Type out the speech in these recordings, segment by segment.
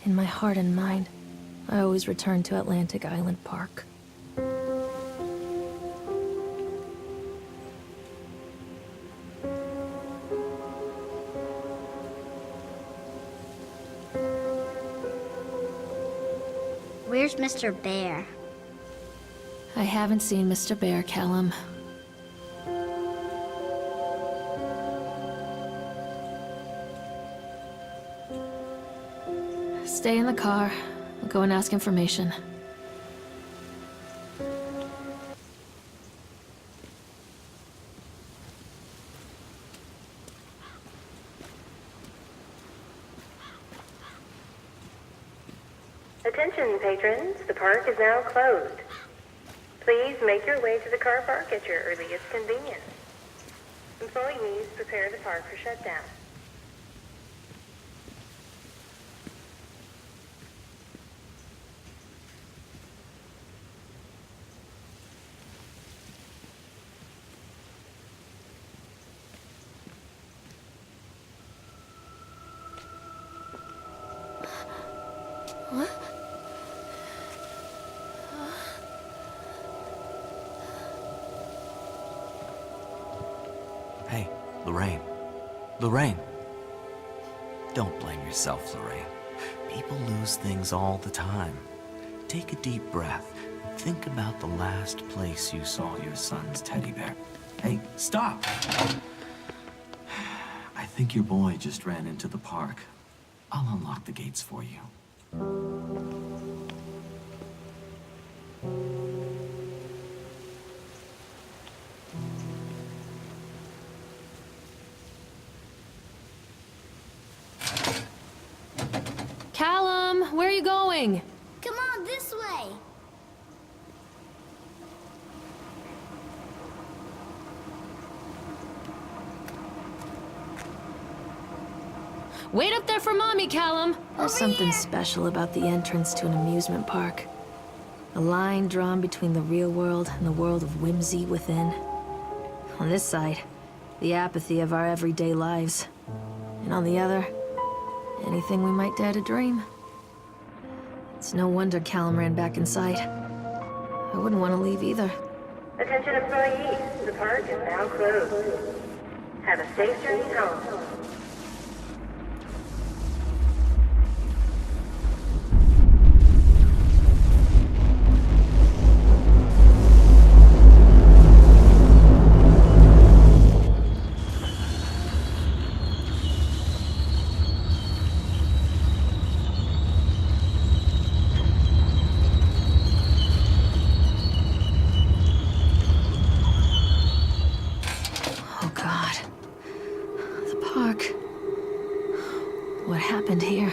In my heart and mind, I always return to Atlantic Island Park. Where's Mr. Bear? I haven't seen Mr. Bear, Callum. Stay in the car. I'll go and ask information. Attention, patrons. The park is now closed. Please make your way to the car park at your earliest convenience. Employees, prepare the park for shutdown. What? Hey, Lorraine. Lorraine! Don't blame yourself, Lorraine. People lose things all the time. Take a deep breath and think about the last place you saw your son's teddy bear. Hey, stop! I think your boy just ran into the park. I'll unlock the gates for you. Callum, where are you going? Come on, this way. Wait up there for Mommy, Callum! There's Over something here. special about the entrance to an amusement park. A line drawn between the real world and the world of whimsy within. On this side, the apathy of our everyday lives. And on the other, anything we might dare to dream. It's no wonder Callum ran back inside. I wouldn't want to leave either. Attention, employees. The park is now closed. Have a safe journey home. Oh God. The park. What happened here?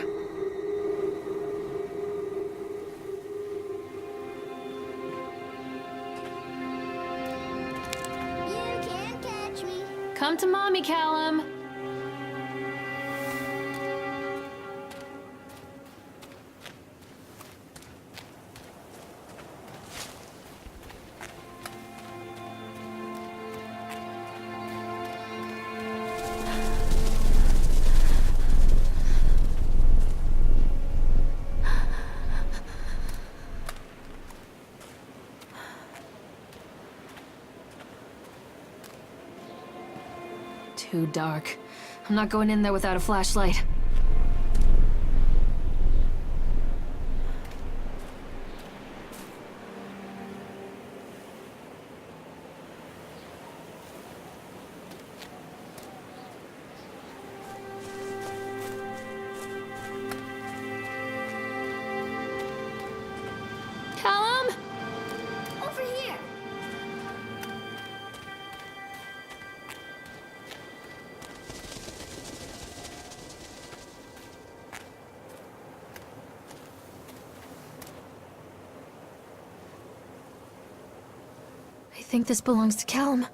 You can't catch me. Come to Mommy, Callum! Too dark. I'm not going in there without a flashlight. Callum? Over here. I think this belongs to Callum.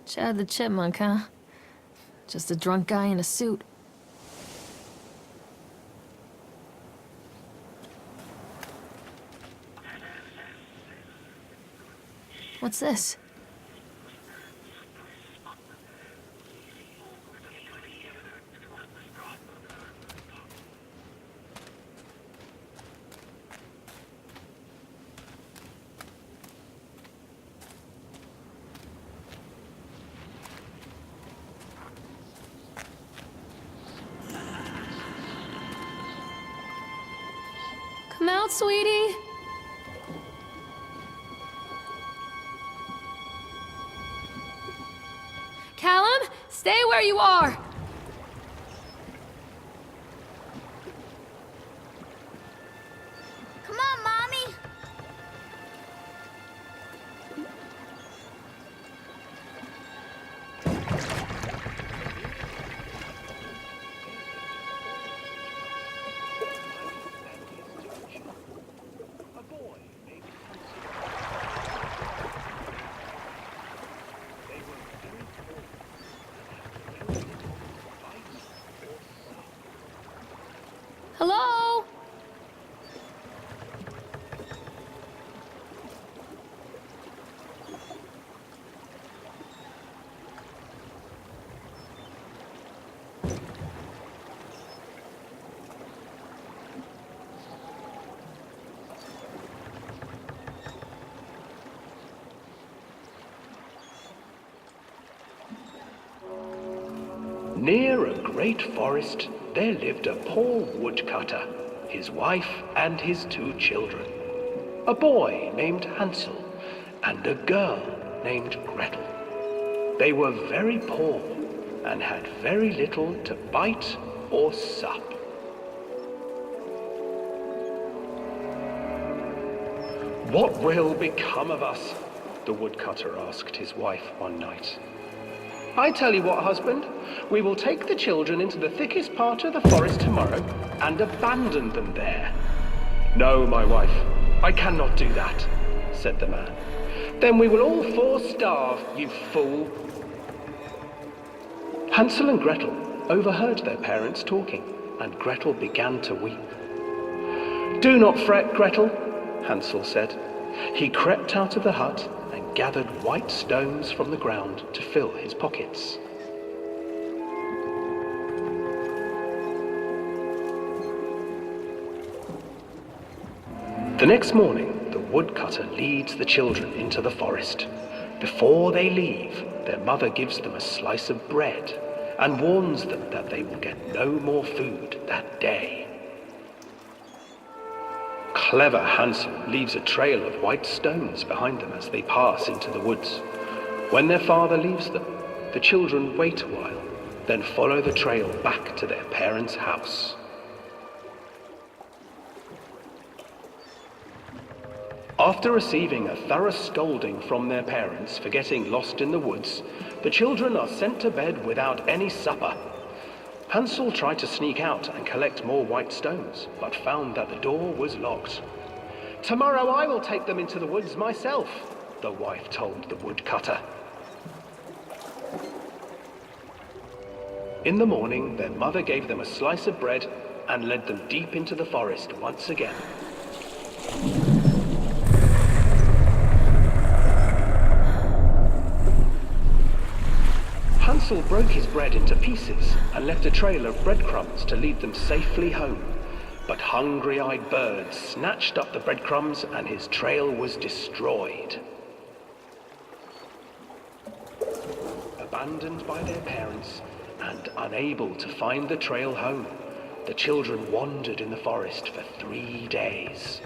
Chad the Chipmunk, huh? Just a drunk guy in a suit. What's this? Come out, sweetie. Callum, stay where you are. Come on, Mommy. Hello? Near a great forest, there lived a poor woodcutter, his wife and his 2 children, a boy named Hansel and a girl named Gretel. They were very poor and had very little to bite or sup. "What will become of us?" the woodcutter asked his wife one night. "I tell you what, husband, we will take the children into the thickest part of the forest tomorrow and abandon them there." "No, my wife, I cannot do that," said the man. "Then we will all 4 starve, you fool." Hansel and Gretel overheard their parents talking, and Gretel began to weep. "Do not fret, Gretel," Hansel said. He crept out of the hut and gathered white stones from the ground to fill his pockets. The next morning, the woodcutter leads the children into the forest. Before they leave, their mother gives them a slice of bread and warns them that they will get no more food that day. Clever Hansel leaves a trail of white stones behind them as they pass into the woods. When their father leaves them, the children wait a while, then follow the trail back to their parents' house. After receiving a thorough scolding from their parents for getting lost in the woods, the children are sent to bed without any supper. Hansel tried to sneak out and collect more white stones, but found that the door was locked. "Tomorrow I will take them into the woods myself," the wife told the woodcutter. In the morning, their mother gave them a slice of bread and led them deep into the forest once again. Hansel broke his bread into pieces and left a trail of breadcrumbs to lead them safely home. But hungry-eyed birds snatched up the breadcrumbs and his trail was destroyed. Abandoned by their parents and unable to find the trail home, the children wandered in the forest for 3 days.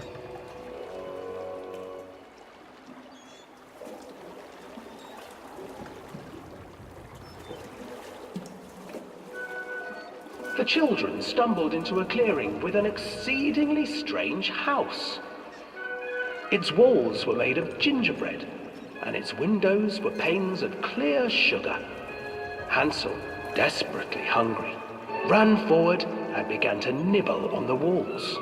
The children stumbled into a clearing with an exceedingly strange house. Its walls were made of gingerbread, and its windows were panes of clear sugar. Hansel, desperately hungry, ran forward and began to nibble on the walls.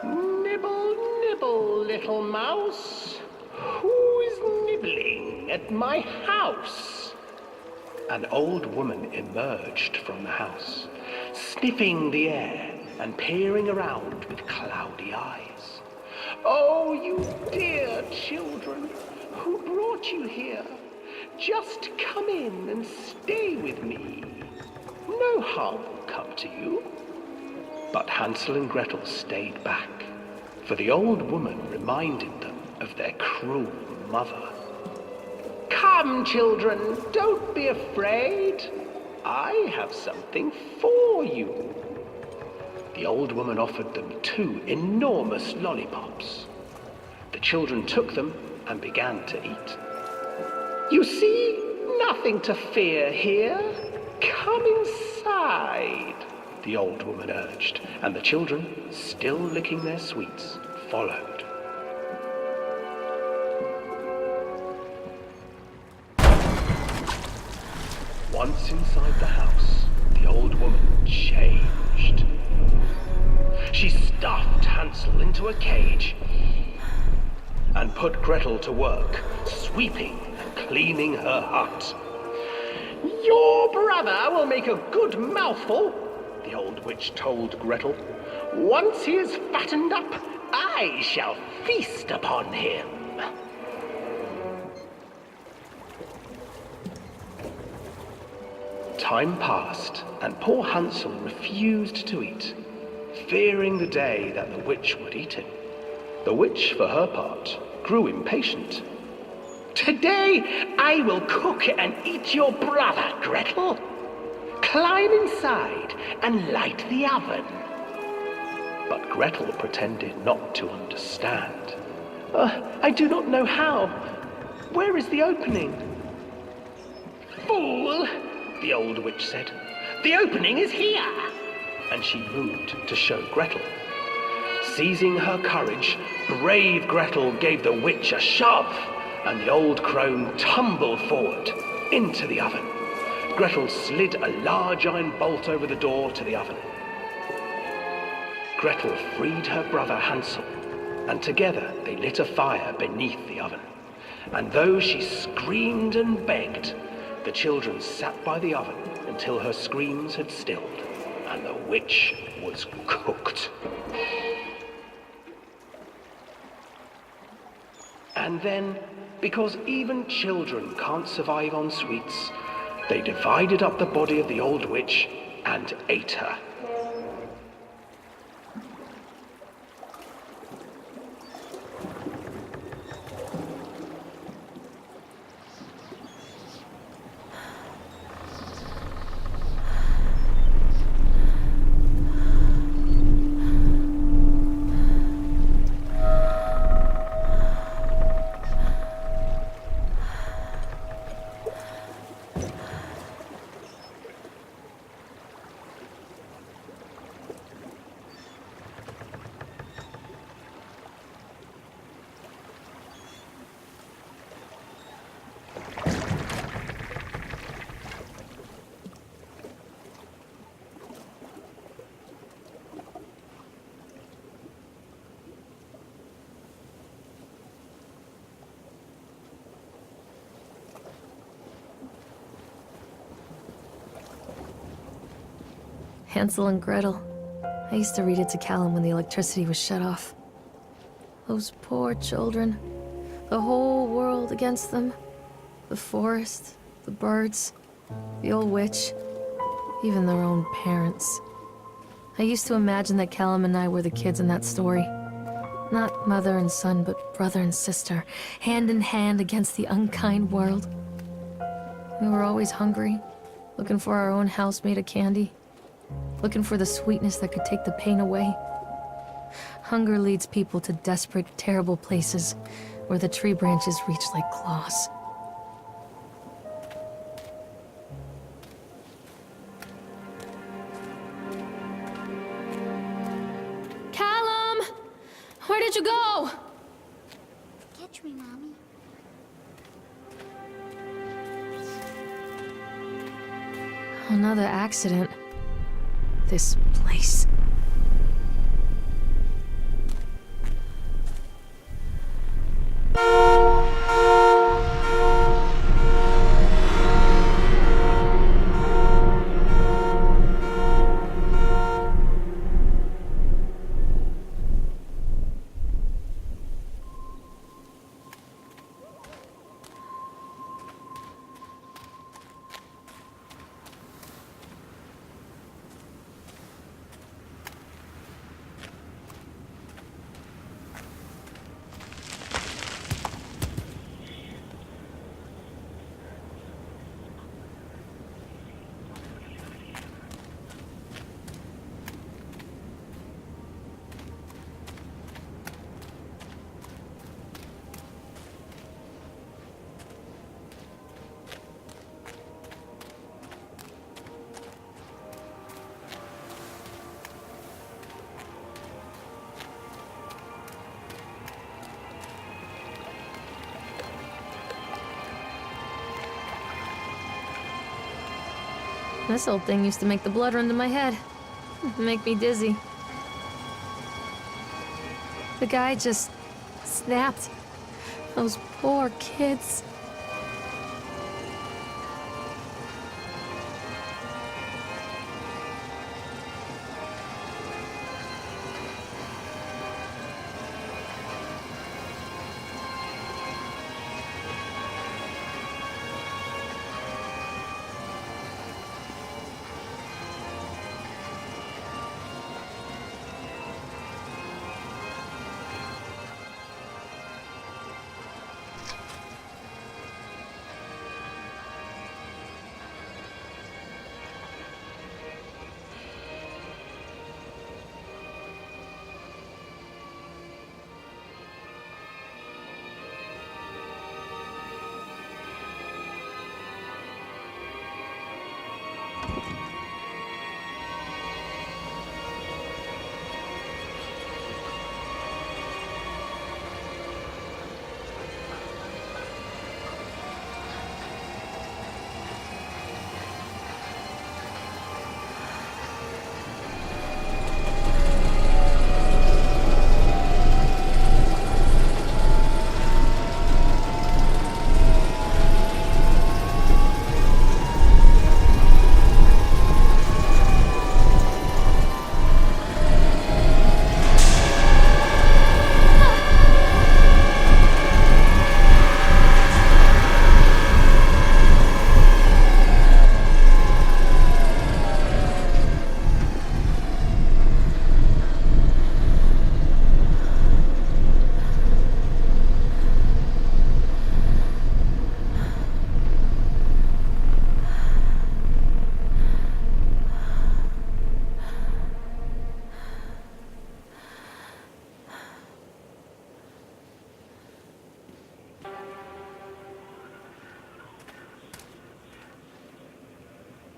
"Nibble, nibble, little mouse. Who is nibbling at my house?" An old woman emerged from the house, sniffing the air and peering around with cloudy eyes. "Oh, you dear children, who brought you here? Just come in and stay with me. No harm will come to you." But Hansel and Gretel stayed back, for the old woman reminded them of their cruel mother. "Come, children, don't be afraid. I have something for you." The old woman offered them 2 enormous lollipops. The children took them and began to eat. "You see, nothing to fear here. Come inside," the old woman urged, and the children, still licking their sweets, followed. Once inside the house, the old woman changed. She stuffed Hansel into a cage and put Gretel to work, sweeping and cleaning her hut. "Your brother will make a good mouthful," the old witch told Gretel. "Once he is fattened up, I shall feast upon him." Time passed, and poor Hansel refused to eat, fearing the day that the witch would eat him. The witch, for her part, grew impatient. "Today I will cook and eat your brother, Gretel. Climb inside and light the oven." But Gretel pretended not to understand. I do not know how. Where is the opening?" "Fool," the old witch said. "The opening is here." And she moved to show Gretel. Seizing her courage, brave Gretel gave the witch a shove, and the old crone tumbled forward into the oven. Gretel slid a large iron bolt over the door to the oven. Gretel freed her brother Hansel, and together they lit a fire beneath the oven. And though she screamed and begged, the children sat by the oven until her screams had stilled, and the witch was cooked. And then, because even children can't survive on sweets, they divided up the body of the old witch and ate her. Hansel and Gretel. I used to read it to Callum when the electricity was shut off. Those poor children. The whole world against them. The forest, the birds, the old witch, even their own parents. I used to imagine that Callum and I were the kids in that story. Not mother and son, but brother and sister, hand in hand against the unkind world. We were always hungry, looking for our own house made of candy. Looking for the sweetness that could take the pain away. Hunger leads people to desperate, terrible places where the tree branches reach like claws. Callum! Where did you go? Catch me, Mommy. Another accident. This place. This old thing used to make the blood run to my head. Make me dizzy. The guy just snapped. Those poor kids.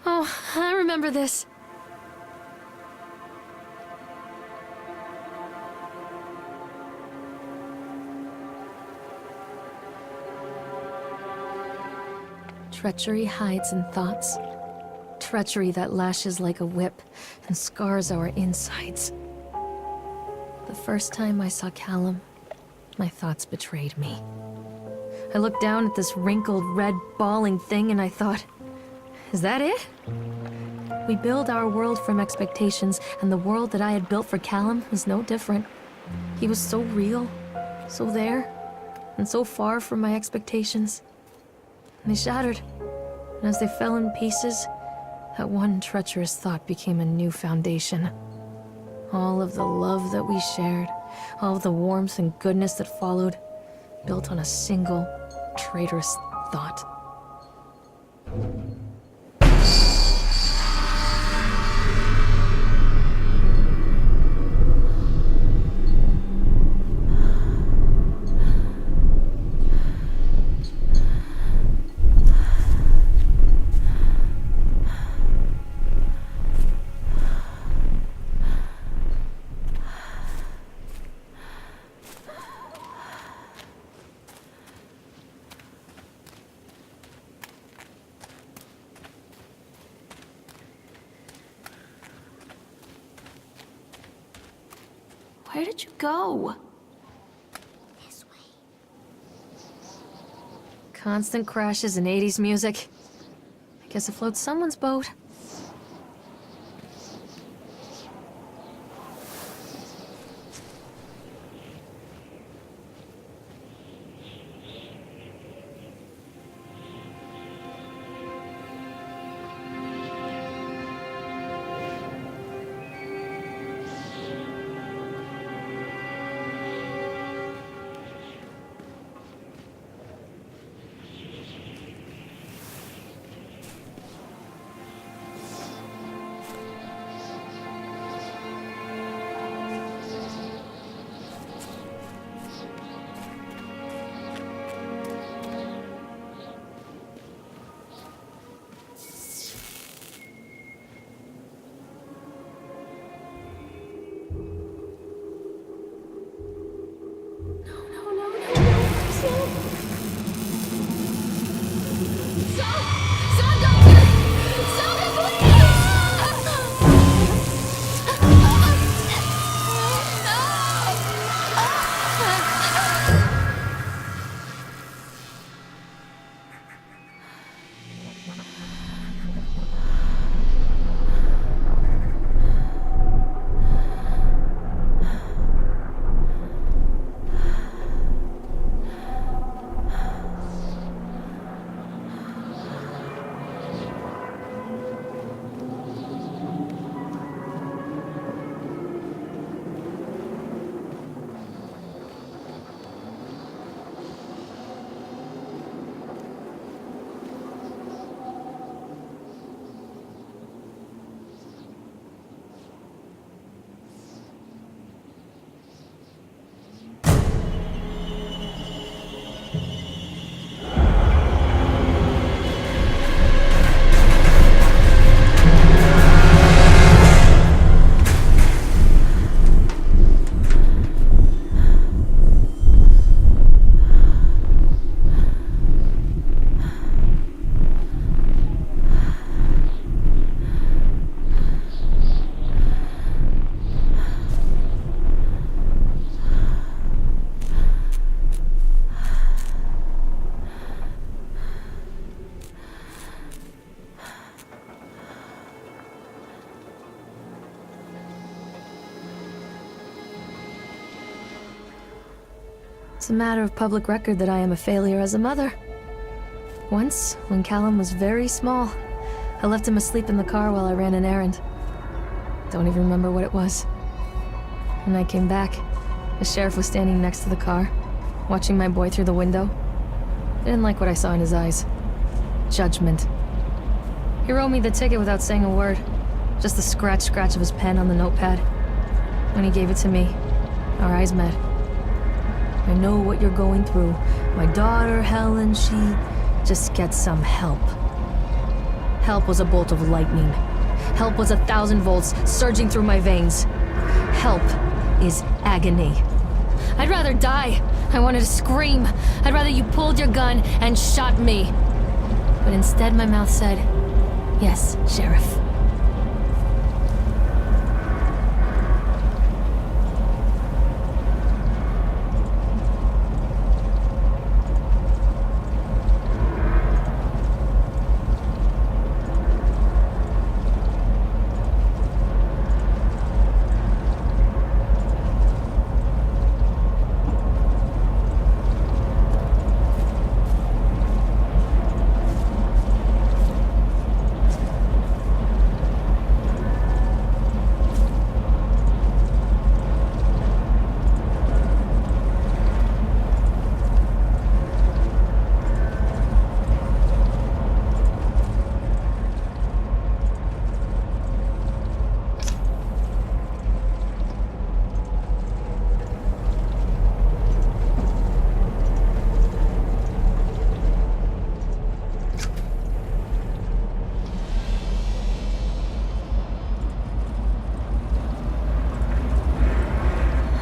Oh, I remember this. Treachery hides in thoughts. Treachery that lashes like a whip and scars our insides. The first time I saw Callum, my thoughts betrayed me. I looked down at this wrinkled, red, bawling thing and I thought, is that it? We build our world from expectations, and the world that I had built for Callum was no different. He was so real, so there, and so far from my expectations. And they shattered, and as they fell in pieces, that one treacherous thought became a new foundation. All of the love that we shared, all of the warmth and goodness that followed, built on a single, traitorous thought. Where did you go? This way. Constant crashes and 80s music. I guess it floats someone's boat. It's a matter of public record that I am a failure as a mother. Once, when Callum was very small, I left him asleep in the car while I ran an errand. Don't even remember what it was. When I came back, the sheriff was standing next to the car, watching my boy through the window. I didn't like what I saw in his eyes. Judgment. He wrote me the ticket without saying a word, just the scratch of his pen on the notepad. When he gave it to me, our eyes met. I know what you're going through. My daughter, Helen, she just gets some help. Help was a bolt of lightning. Help was 1,000 volts surging through my veins. Help is agony. I'd rather die. I wanted to scream. I'd rather you pulled your gun and shot me. But instead my mouth said, "Yes, Sheriff."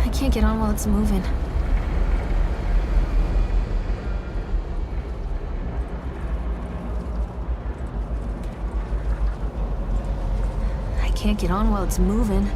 I can't get on while it's moving. I can't get on while it's moving.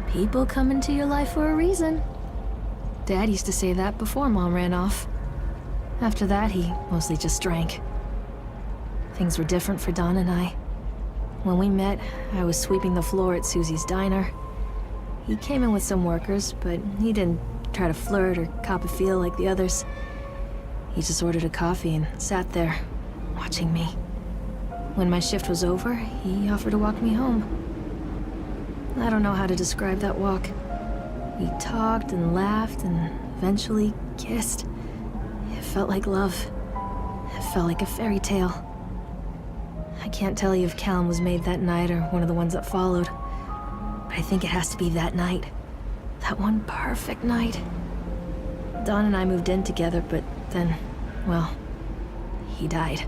People come into your life for a reason. Dad used to say that before Mom ran off. After that, he mostly just drank. Things were different for Don and I. When we met, I was sweeping the floor at Susie's diner. He came in with some workers, but he didn't try to flirt or cop a feel like the others. He just ordered a coffee and sat there, watching me. When my shift was over, he offered to walk me home. I don't know how to describe that walk. We talked and laughed and eventually kissed. It felt like love. It felt like a fairy tale. I can't tell you if Callum was made that night or one of the ones that followed, but I think it has to be that night. That one perfect night. Don and I moved in together, but then, well, he died.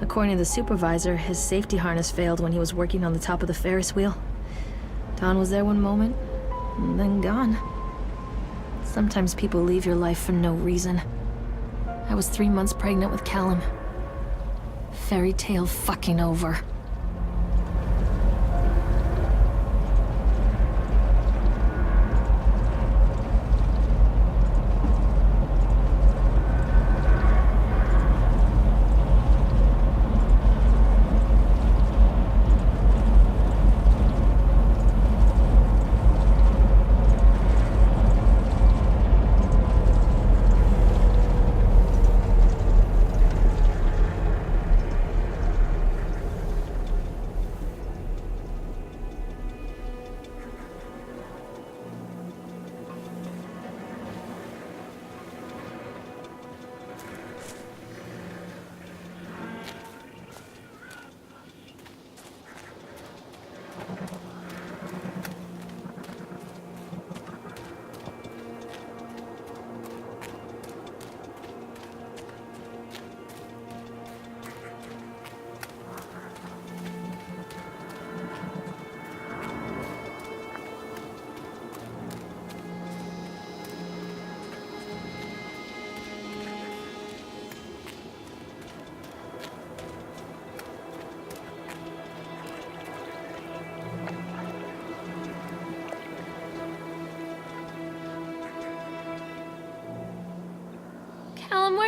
According to the supervisor, his safety harness failed when he was working on the top of the Ferris wheel. Don was there one moment, and then gone. Sometimes people leave your life for no reason. I was 3 months pregnant with Callum. Fairy tale fucking over.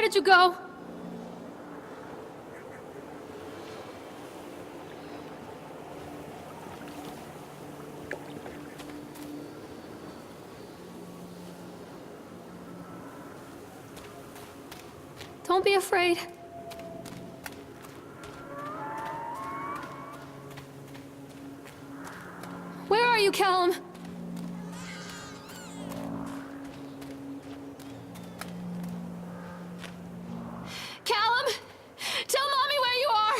did you go? Don't be afraid. Where are you, Callum? Callum! Tell Mommy where you are!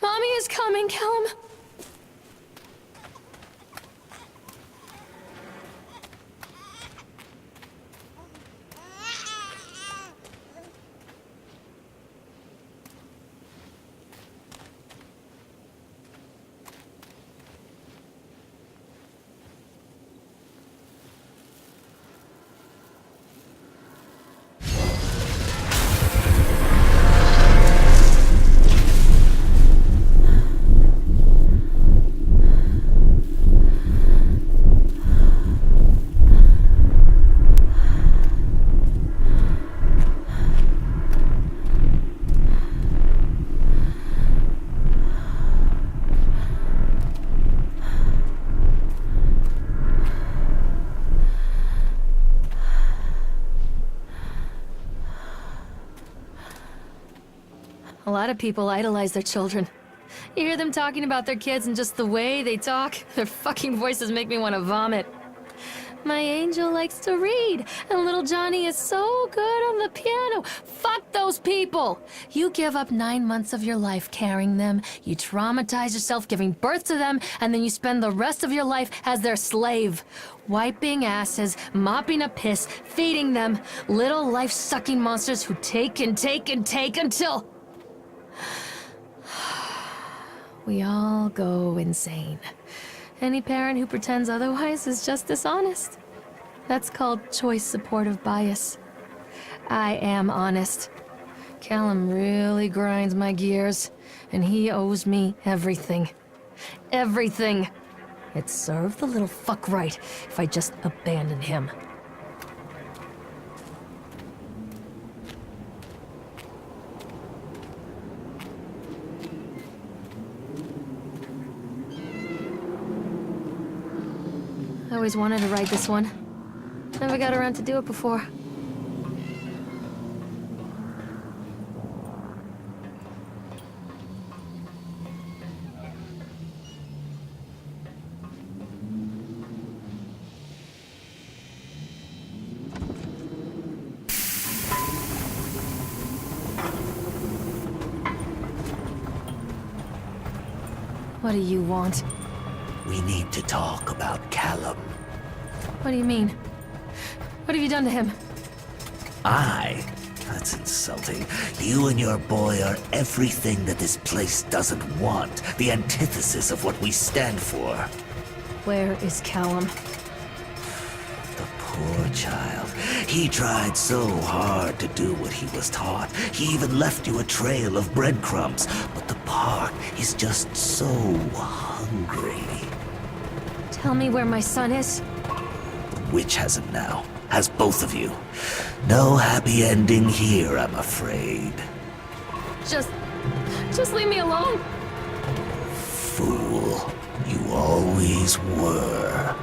Mommy is coming, Callum. A lot of people idolize their children. You hear them talking about their kids and just the way they talk, their fucking voices make me want to vomit. My angel likes to read, and little Johnny is so good on the piano. Fuck those people! You give up 9 months of your life carrying them, you traumatize yourself giving birth to them, and then you spend the rest of your life as their slave. Wiping asses, mopping up piss, feeding them. Little life-sucking monsters who take and take and take until... we all go insane. Any parent who pretends otherwise is just dishonest. That's called choice supportive bias. I am honest. Callum really grinds my gears, and he owes me everything. Everything. It'd serve the little fuck right if I just abandoned him. I always wanted to ride this one. Never got around to do it before. What do you want? We need to talk about Callum. What do you mean? What have you done to him? That's insulting. You and your boy are everything that this place doesn't want. The antithesis of what we stand for. Where is Callum? The poor child. He tried so hard to do what he was taught. He even left you a trail of breadcrumbs. But the park is just so hungry. Tell me where my son is. The witch has him now. Has both of you. No happy ending here, I'm afraid. Just leave me alone. Fool. You always were.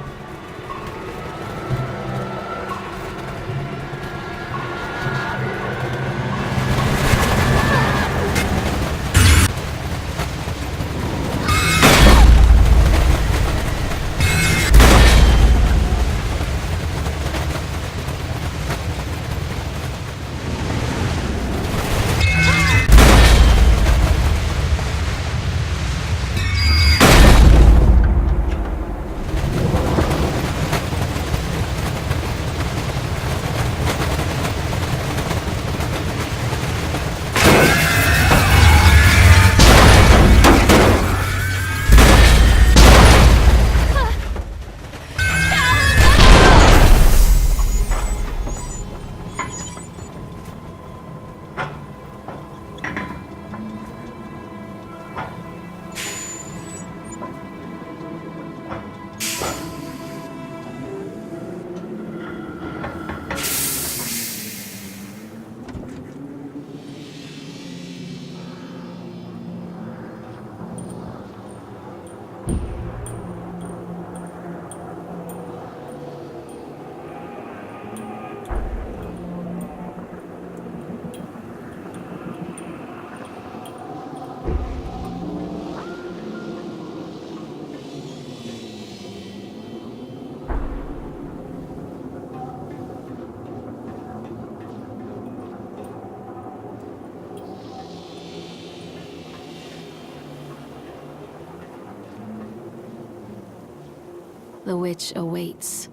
The witch awaits.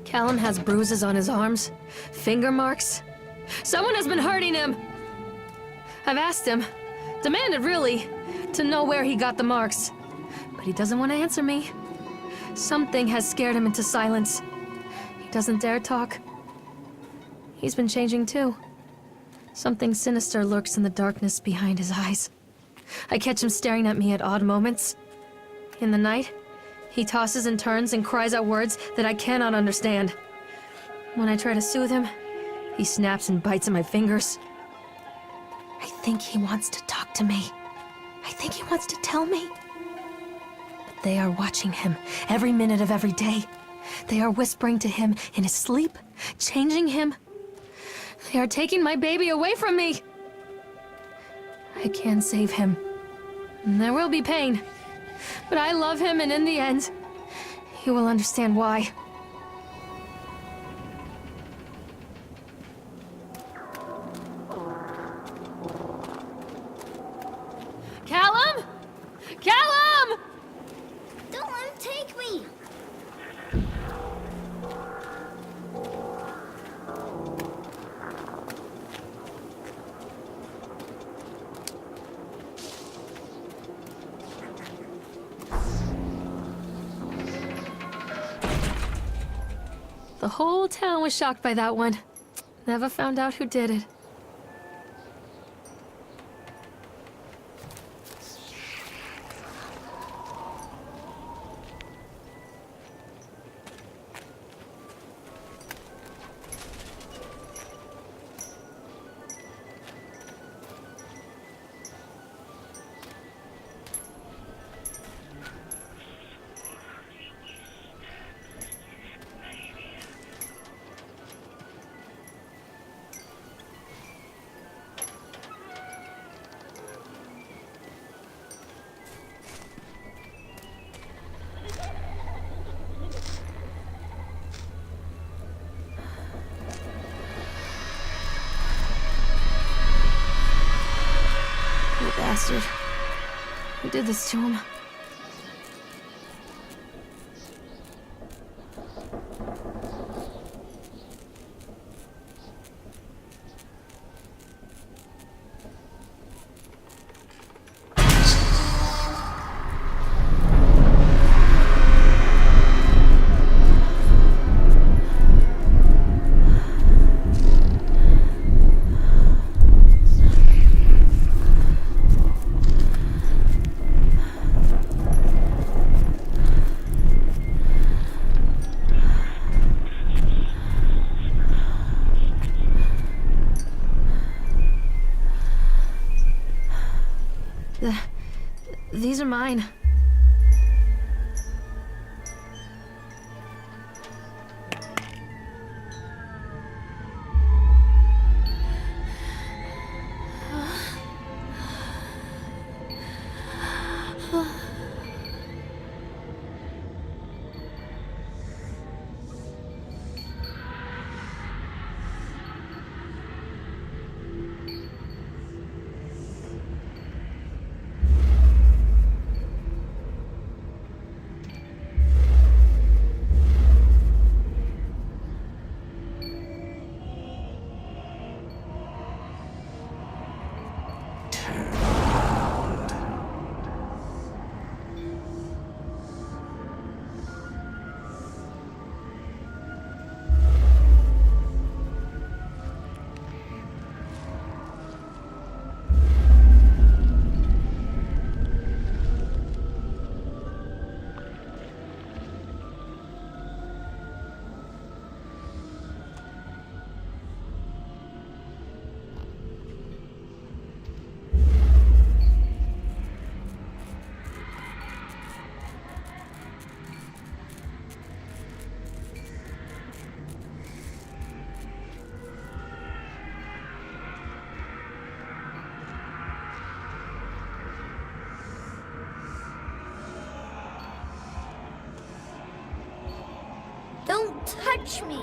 Callum has bruises on his arms, finger marks. Someone has been hurting him! I've asked him, demanded really, to know where he got the marks. But he doesn't want to answer me. Something has scared him into silence. He doesn't dare talk. He's been changing too. Something sinister lurks in the darkness behind his eyes. I catch him staring at me at odd moments. In the night, he tosses and turns and cries out words that I cannot understand. When I try to soothe him, he snaps and bites at my fingers. I think he wants to talk to me. I think he wants to tell me. But they are watching him every minute of every day. They are whispering to him in his sleep, changing him. They are taking my baby away from me. I can save him. There will be pain. But I love him, and in the end, he will understand why. Callum? Callum! Don't let him take me! The whole town was shocked by that one. Never found out who did it. Bastard. Who did this to him? These are mine. touch me!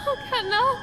Oh God, no!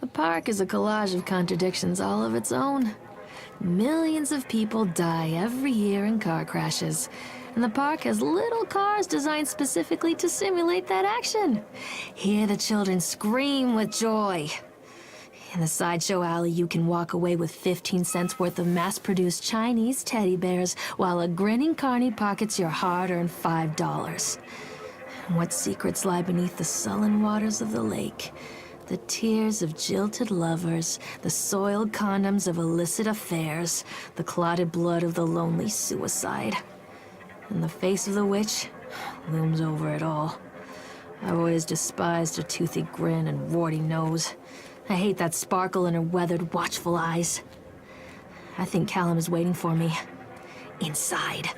The park is a collage of contradictions all of its own. Millions of people die every year in car crashes, and the park has little cars designed specifically to simulate that action. Hear the children scream with joy. In the sideshow alley, you can walk away with 15 cents worth of mass-produced Chinese teddy bears, while a grinning carny pockets your hard-earned $5. What secrets lie beneath the sullen waters of the lake? The tears of jilted lovers, the soiled condoms of illicit affairs, the clotted blood of the lonely suicide. And the face of the witch looms over it all. I've always despised her toothy grin and warty nose. I hate that sparkle in her weathered, watchful eyes. I think Callum is waiting for me. Inside.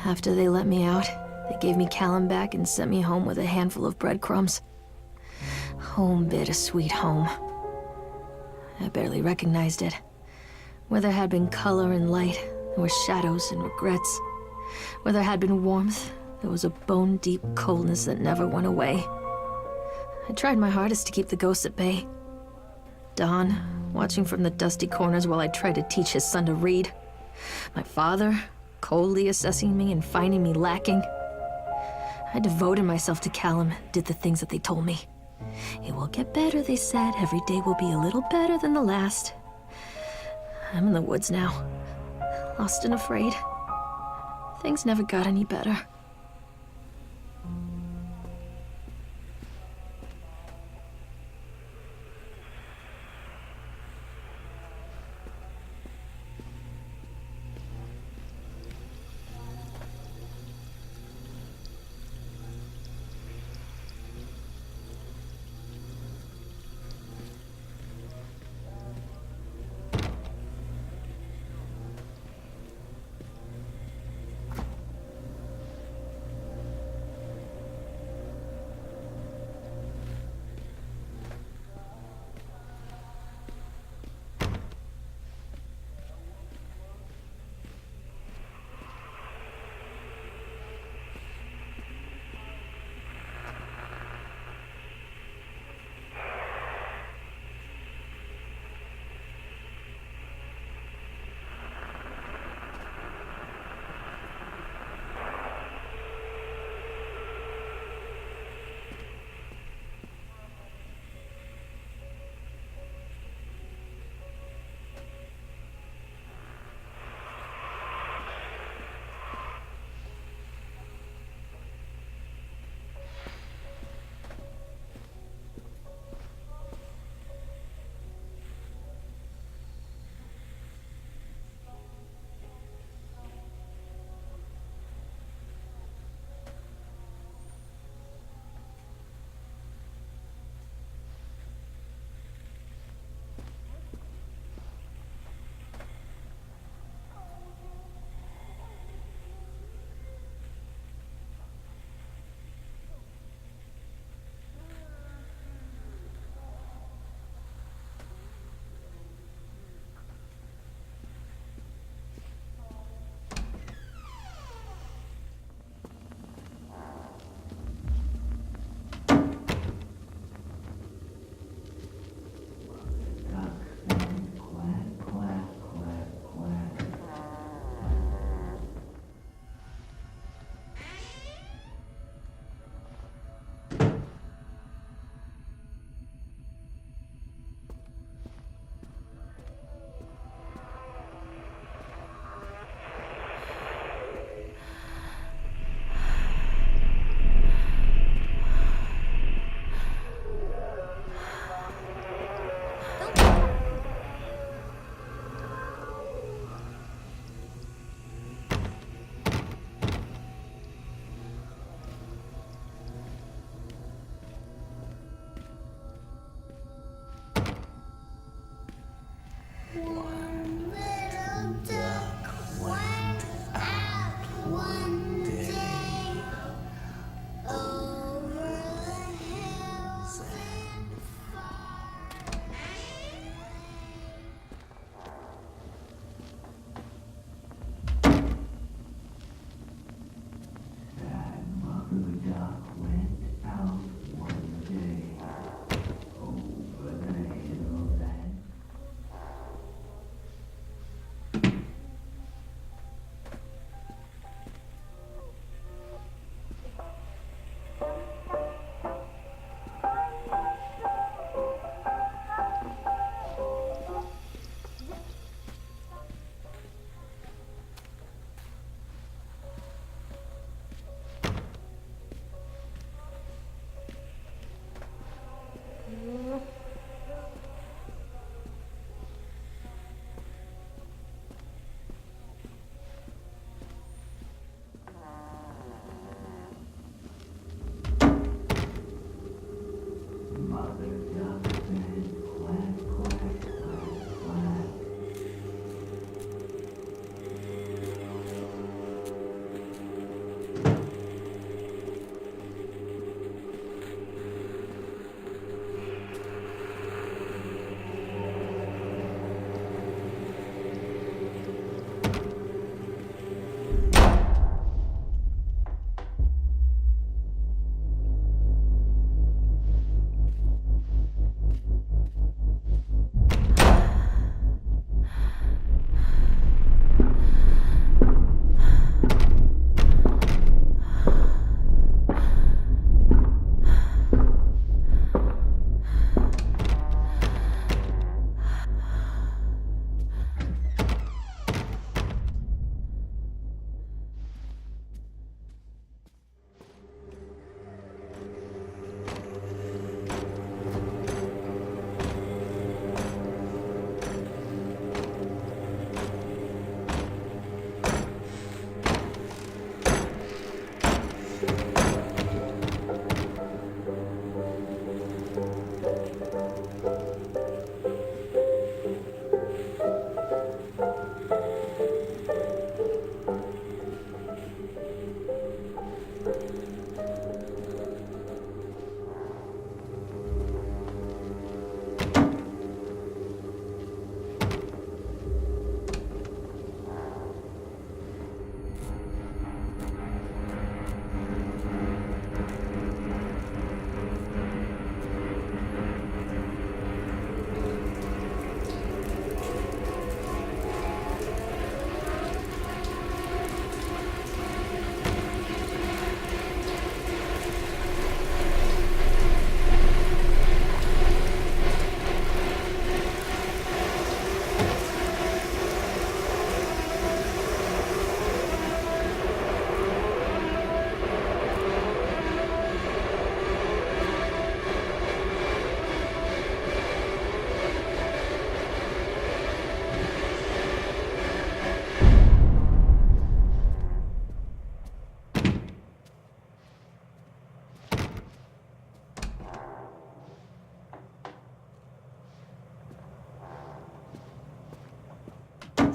After they let me out, they gave me Callum back and sent me home with a handful of breadcrumbs. Home, bittersweet home. I barely recognized it. Where there had been color and light, there were shadows and regrets. Where there had been warmth, there was a bone-deep coldness that never went away. I tried my hardest to keep the ghosts at bay. Don, watching from the dusty corners while I tried to teach his son to read. My father, coldly assessing me and finding me lacking. I devoted myself to Callum, did the things that they told me. It will get better, they said. Every day will be a little better than the last. I'm in the woods now, lost and afraid. Things never got any better.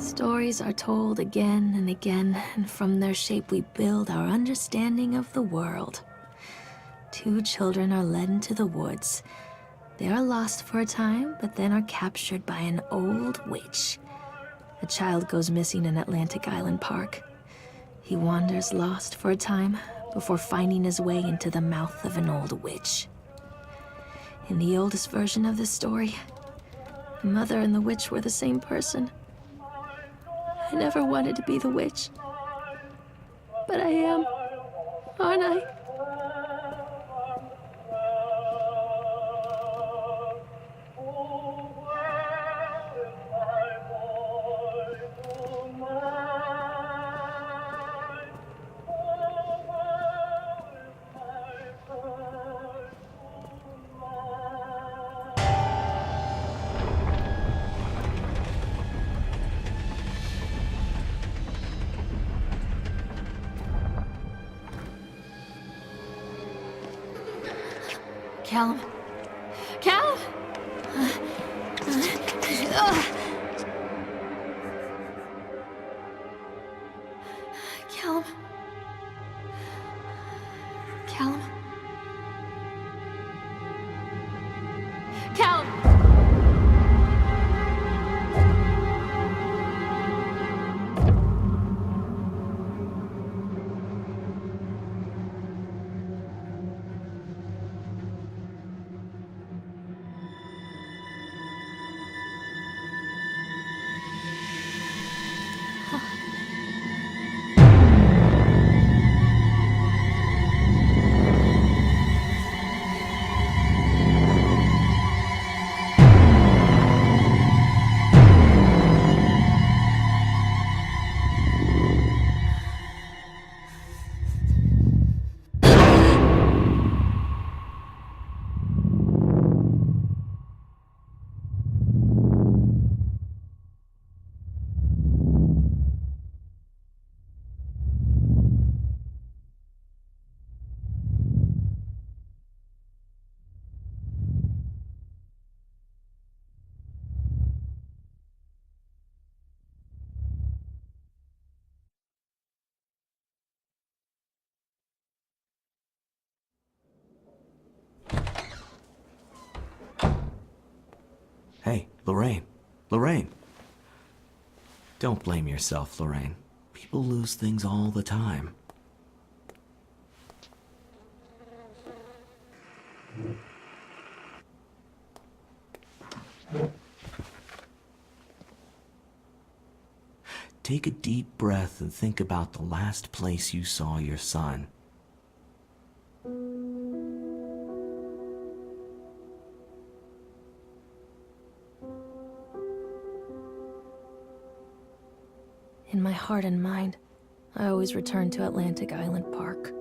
Stories are told again and again, and from their shape we build our understanding of the world. Two children are led into the woods. They are lost for a time, but then are captured by an old witch. A child goes missing in Atlantic Island Park. He wanders lost for a time before finding his way into the mouth of an old witch. In the oldest version of this story, the mother and the witch were the same person. I never wanted to be the witch, but I am, aren't I? Callum? Callum? Callum? Callum? Callum! Hey, Lorraine. Lorraine. Don't blame yourself, Lorraine. People lose things all the time. Take a deep breath and think about the last place you saw your son. In my heart and mind, I always return to Atlantic Island Park.